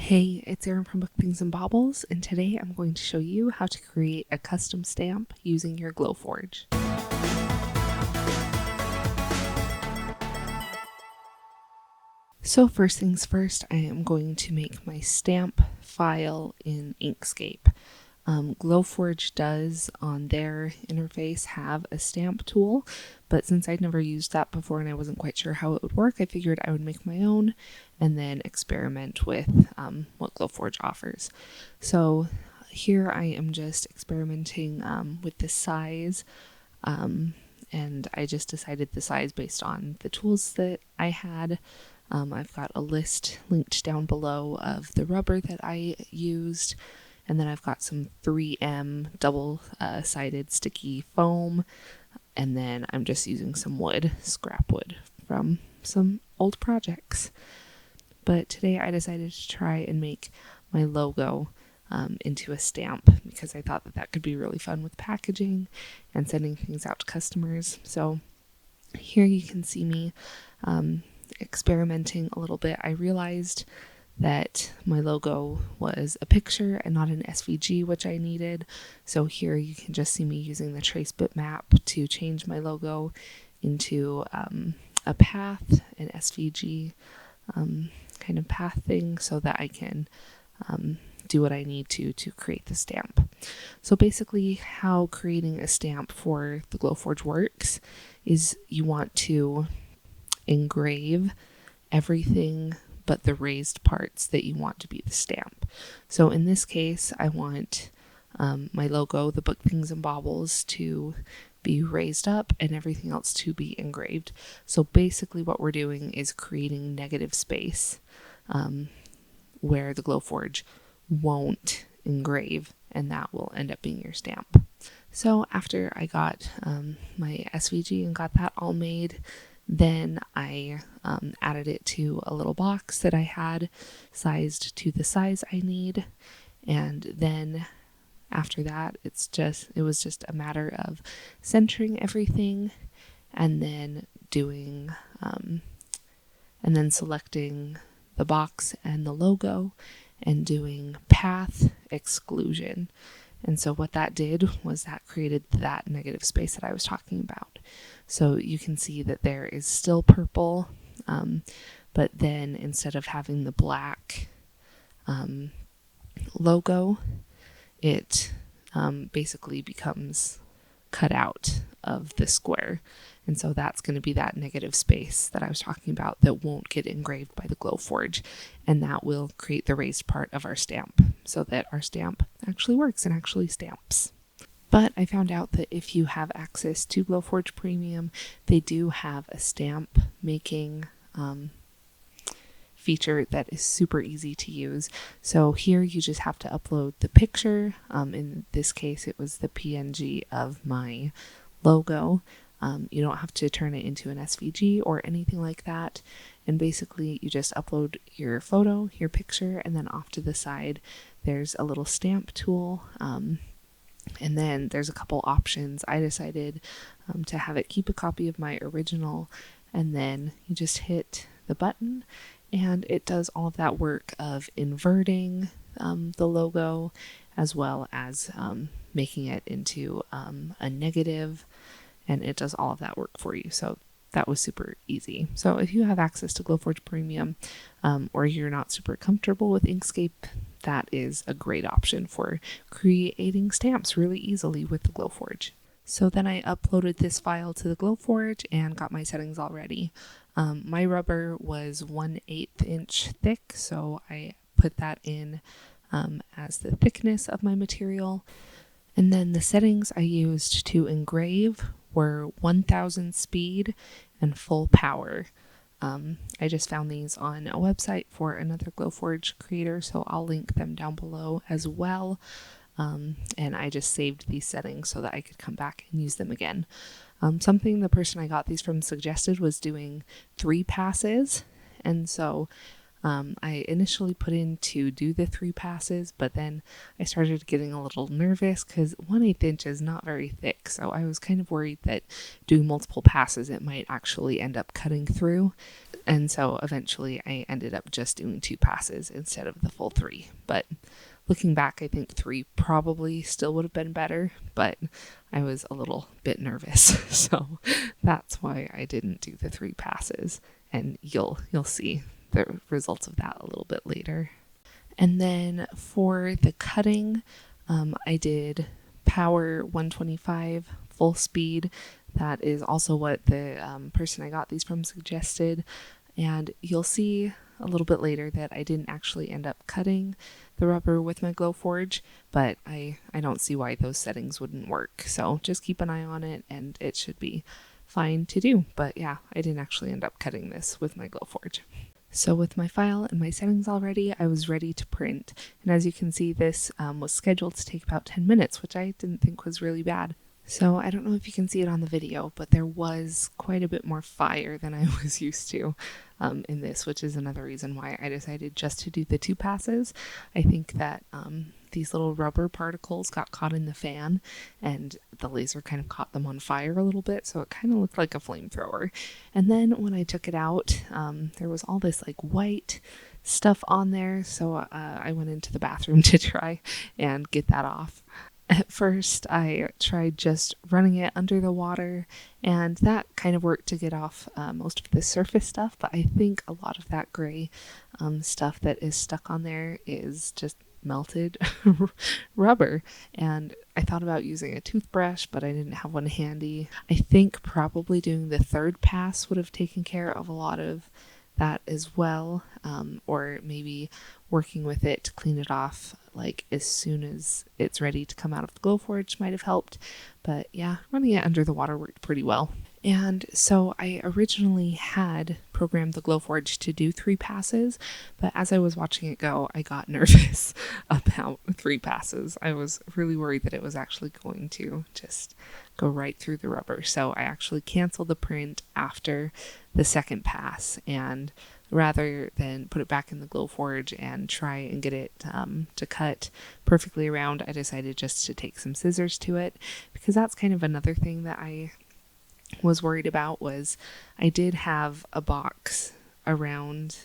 Hey, it's Erin from Book Things and Baubles, and today I'm going to show you how to create a custom stamp using your Glowforge. So first things first, I am going to make my stamp file in Inkscape. Glowforge does on their interface have a stamp tool, but since I'd never used that before and I wasn't quite sure how it would work, I figured I would make my own and then experiment with what Glowforge offers. So here I am just experimenting with the size, and I just decided the size based on the tools that I had. I've got a list linked down below of the rubber that I used. And then I've got some 3M double-sided sticky foam. And then I'm just using some wood, scrap wood, from some old projects. But today I decided to try and make my logo into a stamp because I thought that could be really fun with packaging and sending things out to customers. So here you can see me experimenting a little bit. I realized that my logo was a picture and not an SVG, which I needed. So here you can just see me using the trace bitmap to change my logo into a path, an SVG kind of path thing, so that I can do what I need to create the stamp. So basically how creating a stamp for the Glowforge works is you want to engrave everything but the raised parts that you want to be the stamp. So in this case, I want my logo, the Book Things and Baubles, to be raised up and everything else to be engraved. So basically what we're doing is creating negative space where the Glowforge won't engrave, and that will end up being your stamp. So after I got my SVG and got that all made, then I added it to a little box that I had sized to the size I need. And then after that, it was just a matter of centering everything and then doing, and then selecting the box and the logo and doing path exclusion. And so what that did was that created that negative space that I was talking about. So you can see that there is still purple, but then instead of having the black logo, it basically becomes cut out of the square. And so that's going to be that negative space that I was talking about that won't get engraved by the Glowforge, and that will create the raised part of our stamp so that our stamp actually works and actually stamps. But I found out that if you have access to Glowforge Premium, they do have a stamp making feature that is super easy to use. So here you just have to upload the picture. In this case, it was the PNG of my logo. You don't have to turn it into an SVG or anything like that. And basically you just upload your photo, your picture, and then off to the side there's a little stamp tool. And then there's a couple options. I decided to have it keep a copy of my original, and then you just hit the button and it does all of that work of inverting the logo, as well as making it into a negative, and it does all of that work for you. So that was super easy. So if you have access to Glowforge Premium, or you're not super comfortable with Inkscape, that is a great option for creating stamps really easily with the Glowforge. So then I uploaded this file to the Glowforge and got my settings all ready. My rubber was 1/8 inch thick, so I put that in as the thickness of my material. And then the settings I used to engrave were 1000 speed and full power. I just found these on a website for another Glowforge creator, so I'll link them down below as well. And I just saved these settings so that I could come back and use them again. Something the person I got these from suggested was doing 3 passes, and so I initially put in to do the 3 passes, but then I started getting a little nervous because 1/8 inch is not very thick. So I was kind of worried that doing multiple passes, it might actually end up cutting through. And so eventually I ended up just doing 2 passes instead of the full 3. But looking back, I think 3 probably still would have been better, but I was a little bit nervous. So that's why I didn't do the 3 passes. And you'll see the results of that a little bit later. And then for the cutting, I did power 125 full speed. That is also what the person I got these from suggested. And you'll see a little bit later that I didn't actually end up cutting the rubber with my Glowforge, but I don't see why those settings wouldn't work. So just keep an eye on it and it should be fine to do. But yeah, I didn't actually end up cutting this with my Glowforge. So with my file and my settings all ready, I was ready to print. And as you can see, this was scheduled to take about 10 minutes, which I didn't think was really bad. So I don't know if you can see it on the video, but there was quite a bit more fire than I was used to in this, which is another reason why I decided just to do the 2 passes. I think that these little rubber particles got caught in the fan and the laser kind of caught them on fire a little bit, so it kind of looked like a flamethrower. And then when I took it out, there was all this like white stuff on there, so I went into the bathroom to try and get that off. At first, I tried just running it under the water, and that kind of worked to get off most of the surface stuff, but I think a lot of that gray stuff that is stuck on there is just melted rubber. And I thought about using a toothbrush, but I didn't have one handy. I think probably doing the 3rd pass would have taken care of a lot of that as well, or maybe working with it to clean it off like as soon as it's ready to come out of the Glowforge might have helped. But yeah, running it under the water worked pretty well. And so I originally had programmed the Glowforge to do 3 passes, but as I was watching it go, I got nervous about 3 passes. I was really worried that it was actually going to just go right through the rubber. So I actually canceled the print after the 2nd pass, and rather than put it back in the Glowforge and try and get it to cut perfectly around, I decided just to take some scissors to it, because that's kind of another thing that I was worried about. Was I did have a box around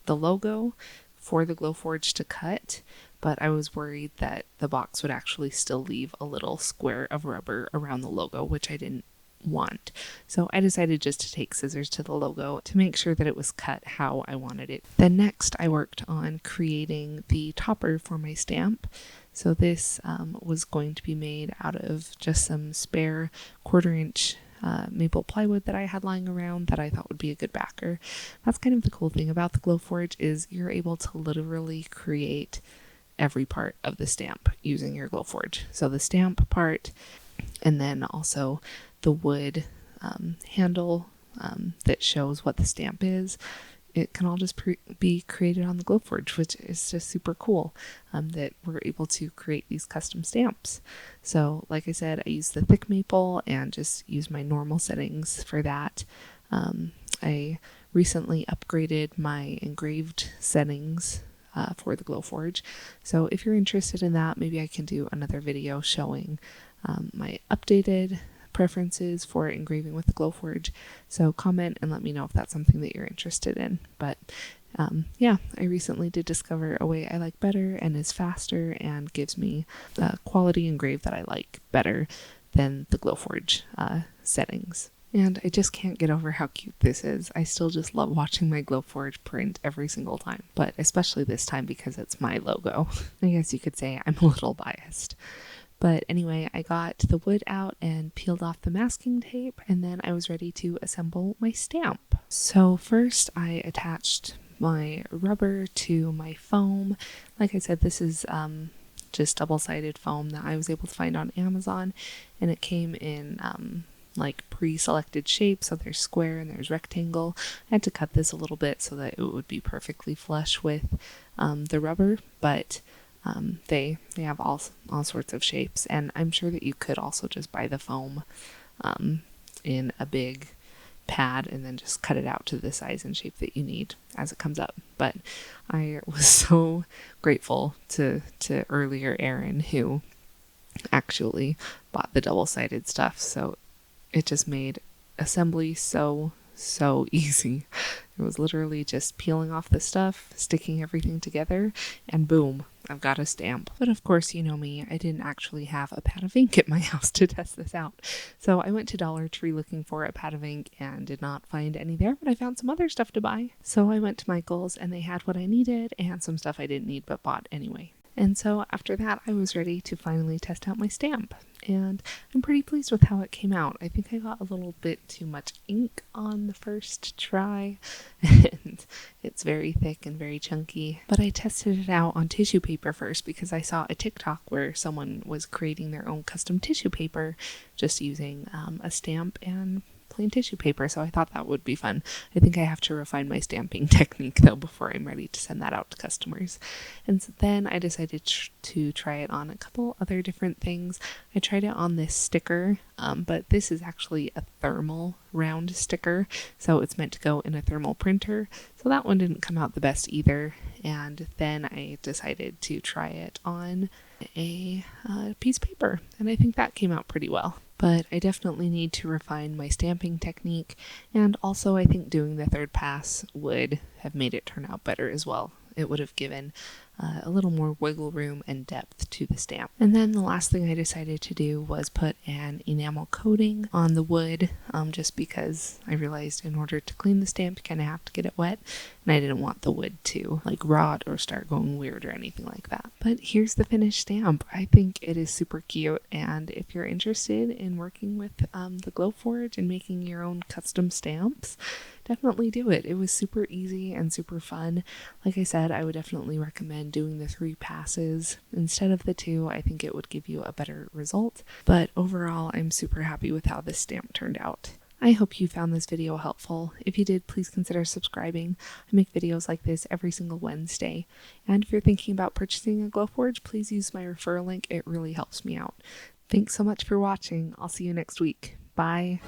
the logo for the Glowforge to cut, but I was worried that the box would actually still leave a little square of rubber around the logo, which I didn't want. So I decided just to take scissors to the logo to make sure that it was cut how I wanted it. Then next I worked on creating the topper for my stamp. So this was going to be made out of just some spare 1/4 inch maple plywood that I had lying around that I thought would be a good backer. That's kind of the cool thing about the Glowforge, is you're able to literally create every part of the stamp using your Glowforge. So the stamp part, and then also the wood handle that shows what the stamp is, it can all just be created on the Glowforge, which is just super cool that we're able to create these custom stamps. So like I said, I used the thick maple and just used my normal settings for that. I recently upgraded my engraved settings for the Glowforge. So if you're interested in that, maybe I can do another video showing my updated preferences for engraving with the Glowforge. So comment and let me know if that's something that you're interested in. But yeah, I recently did discover a way I like better and is faster and gives me the quality engrave that I like better than the Glowforge settings. And I just can't get over how cute this is. I still just love watching my Glowforge print every single time, but especially this time because it's my logo. I guess you could say I'm a little biased. But anyway, I got the wood out and peeled off the masking tape, and then I was ready to assemble my stamp. So first I attached my rubber to my foam. Like I said, this is just double-sided foam that I was able to find on Amazon, and it came in like pre-selected shapes. So there's square and there's rectangle. I had to cut this a little bit so that it would be perfectly flush with the rubber, but they have all sorts of shapes, and I'm sure that you could also just buy the foam in a big pad and then just cut it out to the size and shape that you need as it comes up. But I was so grateful to earlier Erin, who actually bought the double-sided stuff, so it just made assembly so easy. It was literally just peeling off the stuff, sticking everything together, and boom, I've got a stamp. But of course, you know me, I didn't actually have a pad of ink at my house to test this out. So I went to Dollar Tree looking for a pad of ink and did not find any there, but I found some other stuff to buy. So I went to Michael's and they had what I needed and some stuff I didn't need but bought anyway. And so after that, I was ready to finally test out my stamp. And I'm pretty pleased with how it came out. I think I got a little bit too much ink on the first try, and it's very thick and very chunky. But I tested it out on tissue paper first because I saw a TikTok where someone was creating their own custom tissue paper just using a stamp and plain tissue paper, so I thought that would be fun. I think I have to refine my stamping technique though before I'm ready to send that out to customers. And so then I decided to try it on a couple other different things. I tried it on this sticker, but this is actually a thermal round sticker, so it's meant to go in a thermal printer, so that one didn't come out the best either. And then I decided to try it on a piece of paper, and I think that came out pretty well. But I definitely need to refine my stamping technique, and also I think doing the third pass would have made it turn out better as well. It would have given a little more wiggle room and depth to the stamp. And then the last thing I decided to do was put an enamel coating on the wood, just because I realized in order to clean the stamp you kind of have to get it wet, and I didn't want the wood to like rot or start going weird or anything like that. But here's the finished stamp. I think it is super cute, and if you're interested in working with the Glowforge and making your own custom stamps, definitely do it. It was super easy and super fun. Like I said, I would definitely recommend doing the 3 passes instead of the 2. I think it would give you a better result. But overall, I'm super happy with how this stamp turned out. I hope you found this video helpful. If you did, please consider subscribing. I make videos like this every single Wednesday. And if you're thinking about purchasing a Glowforge, please use my referral link. It really helps me out. Thanks so much for watching. I'll see you next week. Bye.